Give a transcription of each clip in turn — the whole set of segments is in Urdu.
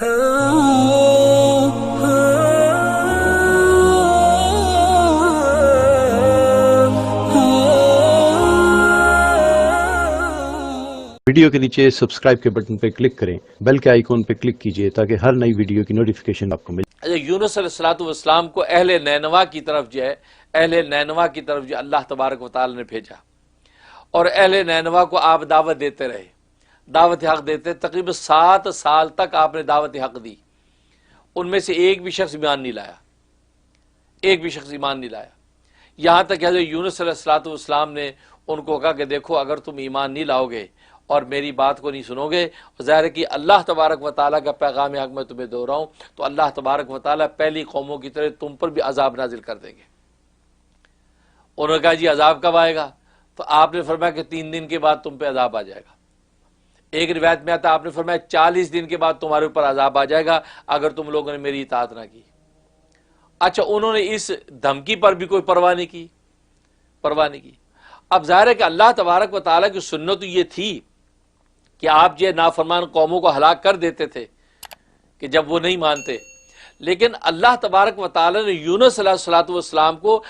ویڈیو کے نیچے سبسکرائب کے بٹن پہ کلک کریں، بیل کے آئیکن پہ کلک کیجئے تاکہ ہر نئی ویڈیو کی نوٹیفیکیشن آپ کو ملے۔ یونس علیہ السلام کو اہل نینوا کی طرف جو اللہ تبارک و تعالی نے بھیجا، اور اہل نینوا کو آپ دعوت دیتے رہے، دعوت حق دیتے، تقریباً 7 سال تک آپ نے دعوت حق دی۔ ان میں سے ایک بھی شخص ایمان نہیں لایا، یہاں تک کہ حضرت یونس علیہ السلام نے ان کو کہا کہ دیکھو، اگر تم ایمان نہیں لاؤ گے اور میری بات کو نہیں سنو گے، ظاہر ہے کہ اللہ تبارک و تعالیٰ کا پیغام حق میں تمہیں دو رہا ہوں، تو اللہ تبارک و تعالیٰ پہلی قوموں کی طرح تم پر بھی عذاب نازل کر دیں گے۔ انہوں نے کہا جی عذاب کب آئے گا؟ تو آپ نے فرمایا کہ 3 دن کے بعد تم پہ عذاب آ جائے گا۔ ایک روایت میں آتا آپ نے فرمایا 40 دن کے بعد تمہارے اوپر عذاب آ جائے گا اگر تم لوگوں نے میری اطاعت نہ کی۔ اچھا، انہوں نے اس دھمکی پر بھی کوئی پرواہ نہیں کی۔ اب ظاہر ہے کہ اللہ تبارک و تعالیٰ کی سنت یہ تھی کہ آپ یہ نافرمان قوموں کو ہلاک کر دیتے تھے کہ جب وہ نہیں مانتے، لیکن اللہ تبارک و تعالیٰ نے یونس علیہ السلام کو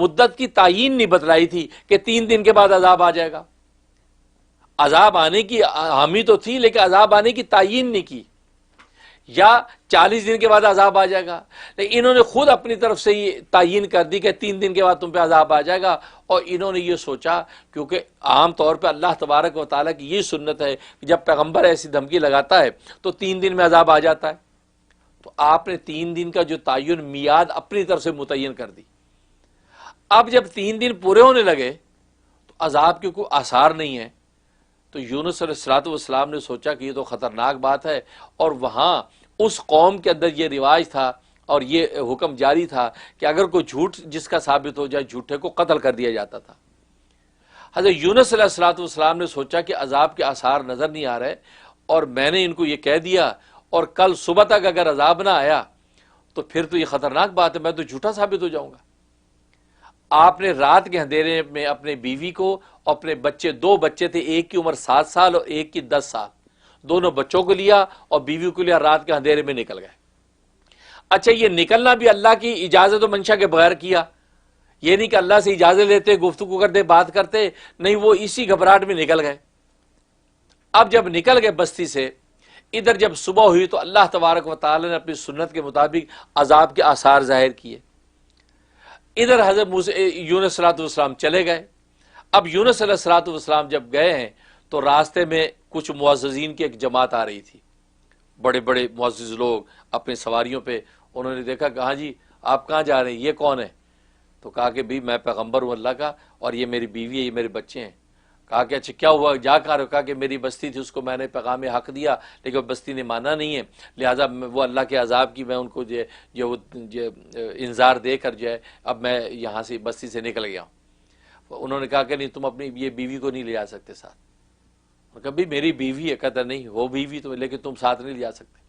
مدت کی تعیین نہیں بتلائی تھی کہ 3 دن کے بعد عذاب آ جائے گا۔ عذاب آنے کی حامی تو تھی، لیکن عذاب آنے کی تعیین نہیں کی، یا 40 دن کے بعد عذاب آ جائے گا، لیکن انہوں نے خود اپنی طرف سے یہ تعیین کر دی کہ 3 دن کے بعد تم پہ عذاب آ جائے گا۔ اور انہوں نے یہ سوچا، کیونکہ عام طور پہ اللہ تبارک و تعالیٰ کی یہ سنت ہے کہ جب پیغمبر ایسی دھمکی لگاتا ہے تو 3 دن میں عذاب آ جاتا ہے، تو آپ نے 3 دن کا جو تعین میعاد اپنی طرف سے متعین کر دی۔ اب جب 3 دن پورے ہونے لگے تو عذاب کے کوئی آثار نہیں ہے، تو یونس علیہ السلام نے سوچا کہ یہ تو خطرناک بات ہے، اور وہاں اس قوم کے اندر یہ رواج تھا اور یہ حکم جاری تھا کہ اگر کوئی جھوٹ جس کا ثابت ہو جائے، جھوٹے کو قتل کر دیا جاتا تھا۔ حضرت یونس علیہ السلام نے سوچا کہ عذاب کے آثار نظر نہیں آ رہے، اور میں نے ان کو یہ کہہ دیا، اور کل صبح تک اگر عذاب نہ آیا تو پھر تو یہ خطرناک بات ہے، میں تو جھوٹا ثابت ہو جاؤں گا۔ آپ نے رات کے اندھیرے میں اپنے بیوی کو، اپنے بچے، 2 بچے تھے، ایک کی عمر 7 سال اور ایک کی 10 سال، دونوں بچوں کو لیا اور بیوی کو لیا، رات کے اندھیرے میں نکل گئے۔ اچھا، یہ نکلنا بھی اللہ کی اجازت و منشا کے بغیر کیا، یہ نہیں کہ اللہ سے اجازت لیتے، گفتگو کرتے، بات کرتے، نہیں، وہ اسی گھبراہٹ میں نکل گئے۔ اب جب نکل گئے بستی سے، ادھر جب صبح ہوئی تو اللہ تبارک و تعالی نے اپنی سنت کے مطابق عذاب کے آثار ظاہر کیے۔ ادھر حضرت یونس علیہ السلام چلے گئے۔ اب یونس علیہ السلام جب گئے ہیں تو راستے میں کچھ معززین کی ایک جماعت آ رہی تھی، بڑے بڑے معزز لوگ اپنی سواریوں پہ۔ انہوں نے دیکھا، کہا جی آپ کہاں جا رہے ہیں، یہ کون ہے؟ تو کہا کہ بھی میں پیغمبر ہوں اللہ کا، اور یہ میری بیوی ہے، یہ میرے بچے ہیں۔ کہا کہ اچھا کیا ہوا، جا کہاں رہے ہو؟ کہا کہ میری بستی تھی، اس کو میں نے پیغام حق دیا، لیکن وہ بستی نے مانا نہیں ہے، لہٰذا وہ اللہ کے عذاب کی میں ان کو جو انذار دے کر اب میں یہاں سے بستی سے نکل گیا ہوں۔ انہوں نے کہا کہ نہیں، تم اپنی یہ بیوی کو نہیں لے جا سکتے ساتھ۔ کبھی میری بیوی ہے، کہتا نہیں وہ بیوی تو، لیکن تم ساتھ نہیں لے جا سکتے۔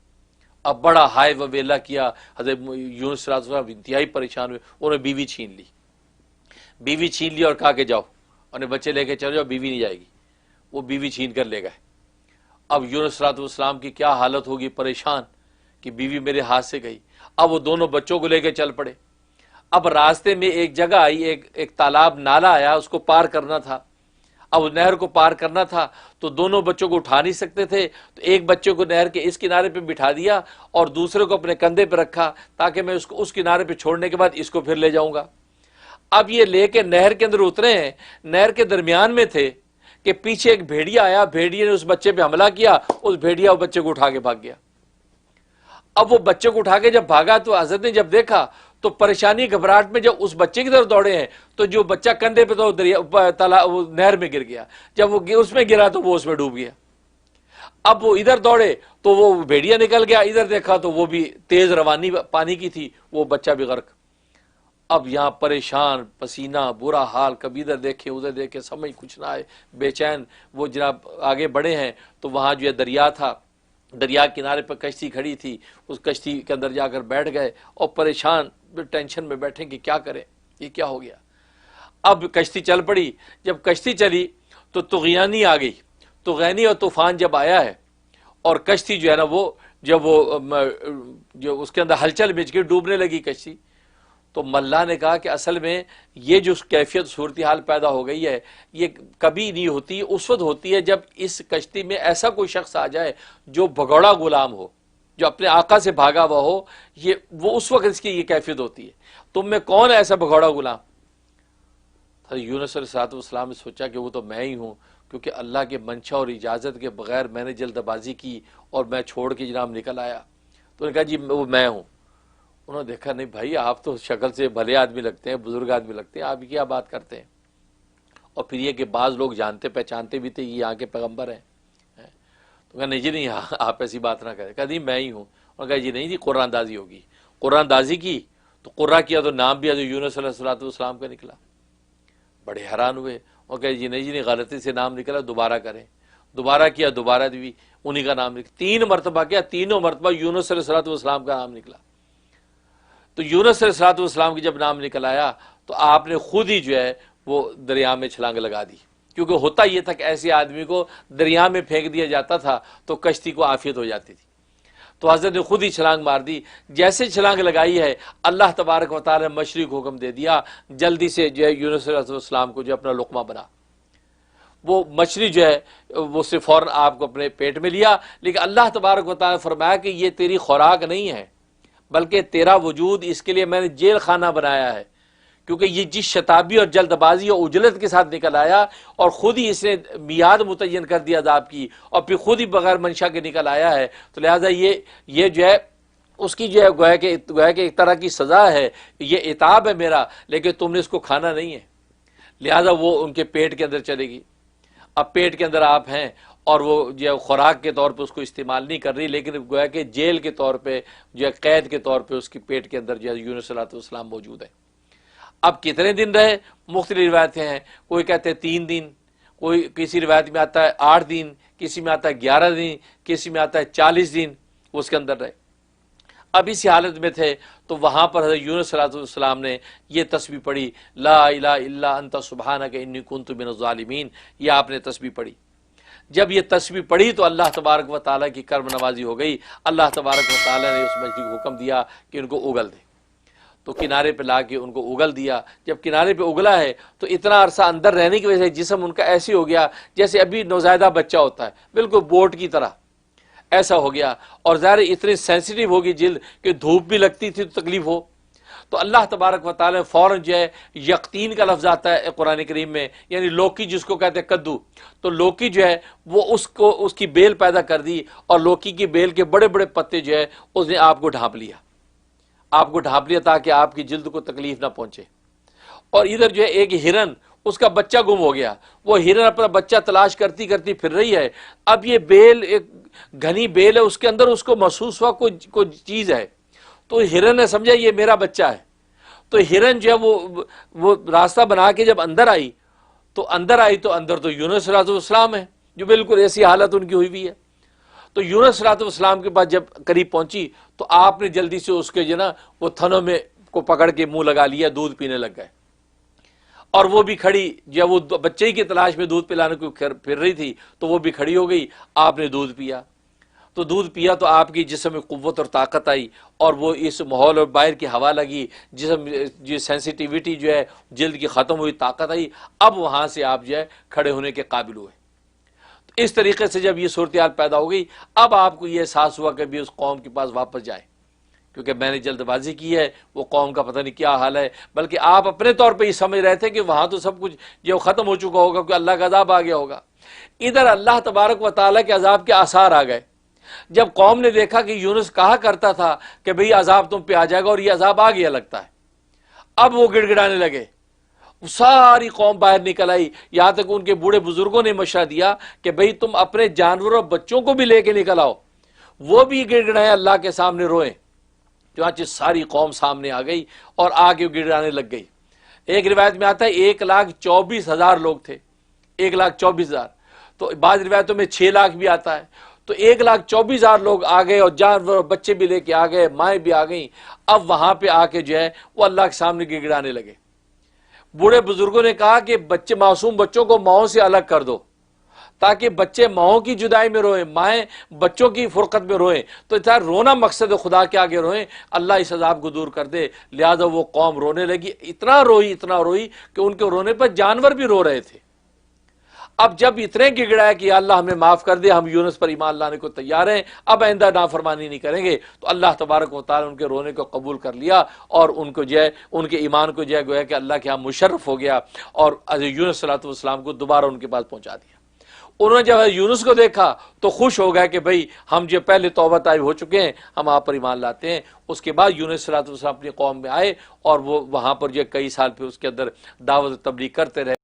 اب بڑا ہائے و ویلا کیا، حضرت یونس علیہ السلام انتہائی پریشان ہوئے، انہوں نے بیوی چھین لی اور کہا کہ جاؤ، انہیں بچے لے کے چلے جاؤ، بیوی نہیں جائے گی۔ وہ بیوی چھین کر لے گئے۔ اب یونس علیہ السلام کی کیا حالت ہوگی، پریشان کہ بیوی میرے ہاتھ سے گئی۔ اب وہ دونوں بچوں کو لے کے چل پڑے۔ اب راستے میں ایک جگہ آئی، ایک تالاب، نالا آیا، اس کو پار کرنا تھا۔ اب نہر کو پار کرنا تھا تو دونوں بچوں کو اٹھا نہیں سکتے تھے، تو ایک بچے کو نہر کے اس کنارے پہ بٹھا دیا اور دوسرے کو اپنے کندھے پہ رکھا، تاکہ میں اس کنارے پہ چھوڑنے کے بعد اس کو پھر لے جاؤں گا۔ اب یہ لے کے نہر کے اندر اترے ہیں، نہر کے درمیان میں تھے کہ پیچھے ایک بھیڑیا آیا، بھیڑیے نے اس بچے پہ حملہ کیا، اس بھیڑیا بچے کو اٹھا کے بھاگ گیا۔ اب وہ بچے کو اٹھا کے جب بھاگا تو حضرت نے جب دیکھا تو پریشانی گھبراہٹ میں جب اس بچے کی طرف دوڑے ہیں تو جو بچہ کندھے پہ تو نہر میں گر گیا، جب وہ اس میں گرا تو وہ اس میں ڈوب گیا۔ اب وہ ادھر دوڑے تو وہ بھیڑیا نکل گیا، ادھر دیکھا تو وہ بھی تیز روانی پانی کی تھی، وہ بچہ بھی غرق۔ اب یہاں پریشان، پسینہ، برا حال، کبھی ادھر دیکھے ادھر دیکھے، سمجھ کچھ نہ آئے، بے چین۔ وہ جناب آگے بڑھے ہیں تو وہاں جو ہے دریا تھا، دریا کنارے پہ کشتی کھڑی تھی، اس کشتی کے اندر جا کر بیٹھ گئے اور پریشان ٹینشن میں بیٹھے کہ کیا کریں، یہ کیا ہو گیا۔ اب کشتی چل پڑی، جب کشتی چلی تو طغیانی آ گئی، طغیانی اور طوفان جب آیا ہے اور کشتی جو ہے نا وہ جب وہ جو اس کے اندر ہلچل مچ کے ڈوبنے لگی کشتی، تو ملا نے کہا کہ اصل میں یہ جو کیفیت صورتحال پیدا ہو گئی ہے یہ کبھی نہیں ہوتی، اس وقت ہوتی ہے جب اس کشتی میں ایسا کوئی شخص آ جائے جو بھگوڑا غلام ہو، جو اپنے آقا سے بھاگا ہوا ہو، وہ اس وقت اس کی یہ کیفیت ہوتی ہے۔ تم میں کون ہے ایسا بھگوڑا غلام؟ یونس علیہ السلام نے سوچا کہ وہ تو میں ہی ہوں، کیونکہ اللہ کے منشا اور اجازت کے بغیر میں نے جلد بازی کی اور میں چھوڑ کے جناب نکل آیا۔ تو نے کہا جی وہ میں ہوں۔ انہوں نے دیکھا نہیں بھائی آپ تو شکل سے بھلے آدمی لگتے ہیں، بزرگ آدمی لگتے ہیں، آپ کیا بات کرتے ہیں؟ اور پھر یہ کہ بعض لوگ جانتے پہچانتے بھی تھے یہ یہاں کے پیغمبر ہیں۔ تو کہا نہیں جی نہیں آپ ایسی بات نہ کریں۔ کہا نہیں میں ہی ہوں۔ اور کہا جی نہیں جی قرآن دازی ہوگی۔ قرآن دازی کی تو قرآ کیا تو نام بھی حضرت یونس علیہ السلام کا نکلا۔ بڑے حیران ہوئے اور کہا جی نہیں جی نہیں غلطی سے نام نکلا، دوبارہ کریں۔ دوبارہ کیا، دوبارہ بھی انہی کا نام نکلا۔ 3 مرتبہ کیا، تینوں مرتبہ یونس علیہ السلام کا نام نکلا۔ تو یونس علیہ السلام کی جب نام نکل آیا تو آپ نے خود ہی جو ہے وہ دریا میں چھلانگ لگا دی، کیونکہ ہوتا یہ تھا کہ ایسے آدمی کو دریا میں پھینک دیا جاتا تھا تو کشتی کو عافیت ہو جاتی تھی۔ تو حضرت نے خود ہی چھلانگ مار دی۔ جیسے چھلانگ لگائی ہے اللہ تبارک و تعالی نے مشرق کو حکم دے دیا جلدی سے جو ہے یونس علیہ السلام کو جو اپنا لقمہ بنا۔ وہ مچھلی جو ہے وہ سے فوراً آپ کو اپنے پیٹ میں لیا، لیکن اللہ تبارک و تعالی نے فرمایا کہ یہ تیری خوراک نہیں ہے، بلکہ تیرا وجود اس کے لیے میں نے جیل خانہ بنایا ہے، کیونکہ یہ جس شتابی اور جلد بازی اور اجلت کے ساتھ نکل آیا اور خود ہی اس نے میعاد متعین کر دیا عذاب کی، اور پھر خود ہی بغیر منشا کے نکل آیا ہے، تو لہٰذا یہ جو ہے اس کی جو ہے گویا کہ ایک طرح کی سزا ہے، یہ عتاب ہے میرا، لیکن تم نے اس کو کھانا نہیں ہے، لہٰذا وہ ان کے پیٹ کے اندر چلے گی۔ اب پیٹ کے اندر آپ ہیں اور وہ جو ہے خوراک کے طور پہ اس کو استعمال نہیں کر رہی، لیکن گویا کہ جیل کے طور پہ جو ہے قید کے طور پہ اس کے پیٹ کے اندر جو ہے یونس علیہ السلام موجود ہے۔ اب کتنے دن رہے مختلف روایتیں ہیں، کوئی کہتے ہیں 3 دن، کوئی کسی روایت میں آتا ہے 8 دن، کسی میں آتا ہے 11 دن، کسی میں آتا ہے 40 دن اس کے اندر رہے۔ اب اسی حالت میں تھے تو وہاں پر حضرت یونس علیہ السلام نے یہ تسبیح پڑھی، لا الہ الا انت سبحانک انی کنت من الظالمین، یہ آپ نے تسبیح پڑھی۔ جب یہ تسبیح پڑھی تو اللہ تبارک و تعالیٰ کی کرم نوازی ہو گئی، اللہ تبارک و تعالیٰ نے اس مچھلی کو حکم دیا کہ ان کو اگل دے، تو کنارے پہ لا کے ان کو اگل دیا۔ جب کنارے پہ اگلا ہے تو اتنا عرصہ اندر رہنے کی وجہ سے جسم ان کا ایسی ہو گیا جیسے ابھی نوزائیدہ بچہ ہوتا ہے، بالکل بوٹ کی طرح ایسا ہو گیا، اور ظاہر اتنی سینسیٹیو ہوگی جلد کہ دھوپ بھی لگتی تھی تو تکلیف ہو، تو اللہ تبارک و تعالی فوراً جو ہے یقطین کا لفظ آتا ہے قرآن کریم میں، یعنی لوکی جس کو کہتے ہیں کدو، تو لوکی جو ہے وہ اس کی بیل پیدا کر دی، اور لوکی کی بیل کے بڑے بڑے پتے جو ہے اس نے آپ کو ڈھانپ لیا، آپ کو ڈھانپ لیا تاکہ آپ کی جلد کو تکلیف نہ پہنچے۔ اور ادھر جو ہے ایک ہرن، اس کا بچہ گم ہو گیا، وہ ہرن اپنا بچہ تلاش کرتی کرتی پھر رہی ہے، اب یہ بیل ایک گھنی بیل ہے، اس کے اندر اس کو محسوس ہوا کوئی چیز ہے، تو ہرن نے سمجھا یہ میرا بچہ ہے، تو ہرن جو ہے وہ راستہ بنا کے جب اندر آئی تو اندر تو یونس علیہ السلام ہے جو بالکل ایسی حالت ان کی ہوئی ہوئی ہے۔ تو یونس علیہ السلام کے پاس جب قریب پہنچی تو آپ نے جلدی سے اس کے جو نا وہ تھنوں میں کو پکڑ کے منہ لگا لیا، دودھ پینے لگ گئے، اور وہ بھی کھڑی جب وہ بچے کی تلاش میں دودھ پلانے کو پھر رہی تھی تو وہ بھی کھڑی ہو گئی، آپ نے دودھ پیا، تو دودھ پیا تو آپ کی جسم میں قوت اور طاقت آئی، اور وہ اس ماحول اور باہر کی ہوا لگی، جسم جو سینسیٹیوٹی جو ہے جلد کی ختم ہوئی، طاقت آئی، اب وہاں سے آپ جو ہے کھڑے ہونے کے قابل ہوئے۔ تو اس طریقے سے جب یہ صورتحال پیدا ہو گئی، اب آپ کو یہ احساس ہوا کہ بھی اس قوم کے پاس واپس جائیں، کیونکہ میں نے جلد بازی کی ہے، وہ قوم کا پتہ نہیں کیا حال ہے، بلکہ آپ اپنے طور پہ یہ سمجھ رہے تھے کہ وہاں تو سب کچھ جو ختم ہو چکا ہوگا، کہ اللہ کا عذاب آ گیا ہوگا۔ ادھر اللہ تبارک و تعالیٰ کے عذاب کے آثار آ گئے۔ جب قوم نے دیکھا کہ یونس کہا کرتا تھا کہ بھئی عذاب تم پہ آ جائے گا، اور یہ عذاب آ گیا لگتا ہے، اب وہ گڑ گڑانے لگے، ساری قوم باہر نکل آئی، یہاں تک ان کے بوڑھے بزرگوں نے مشورہ دیا کہ بھئی تم اپنے جانوروں اور بچوں کو بھی لے کے نکل آؤ، وہ بھی گڑ گڑائیں اللہ کے سامنے روئیں۔ چنانچہ ساری قوم سامنے آ گئی اور آگے گڑگڑانے لگ گئی۔ ایک روایت میں آتا ہے 1,24,000 لوگ تھے، 1,24,000، تو بعض روایتوں میں 6 لاکھ بھی آتا ہے، تو 1,24,000 لوگ آ گئے، اور جانور بچے بھی لے کے آ گئے، مائیں بھی آ گئیں۔ اب وہاں پہ آ کے جو ہے وہ اللہ کے سامنے گڑگڑانے لگے۔ بوڑھے بزرگوں نے کہا کہ بچے، معصوم بچوں کو ماؤں سے الگ کر دو تاکہ بچے ماؤں کی جدائی میں روئیں، مائیں بچوں کی فرقت میں روئیں، تو اتنا رونا مقصد خدا کے آگے روئیں، اللہ اس عذاب کو دور کر دے۔ لہذا وہ قوم رونے لگی، اتنا روئی کہ ان کے رونے پر جانور بھی رو رہے تھے۔ اب جب اتنے گڑگڑائے کہ یا اللہ ہمیں معاف کر دے، ہم یونس پر ایمان لانے کو تیار ہیں، اب آئندہ نافرمانی نہیں کریں گے، تو اللہ تبارک و تعالی ان کے رونے کو قبول کر لیا اور ان کو جو ہے ان کے ایمان کو جو ہے گویا کہ اللہ کے ہاں مشرف ہو گیا، اور حضرت یونس صلی اللہ علیہ وسلم کو دوبارہ ان کے پاس پہنچا دیا۔ انہوں نے جب یونس کو دیکھا تو خوش ہو گئے کہ بھئی ہم جو پہلے توبہ طائب ہو چکے ہیں، ہم آپ پر ایمان لاتے ہیں۔ اس کے بعد یونس صلی اللہ علیہ وسلم اپنی قوم میں آئے اور وہ وہاں پر جو کئی سال پہ اس کے اندر دعوت و تبلیغ کرتے رہے۔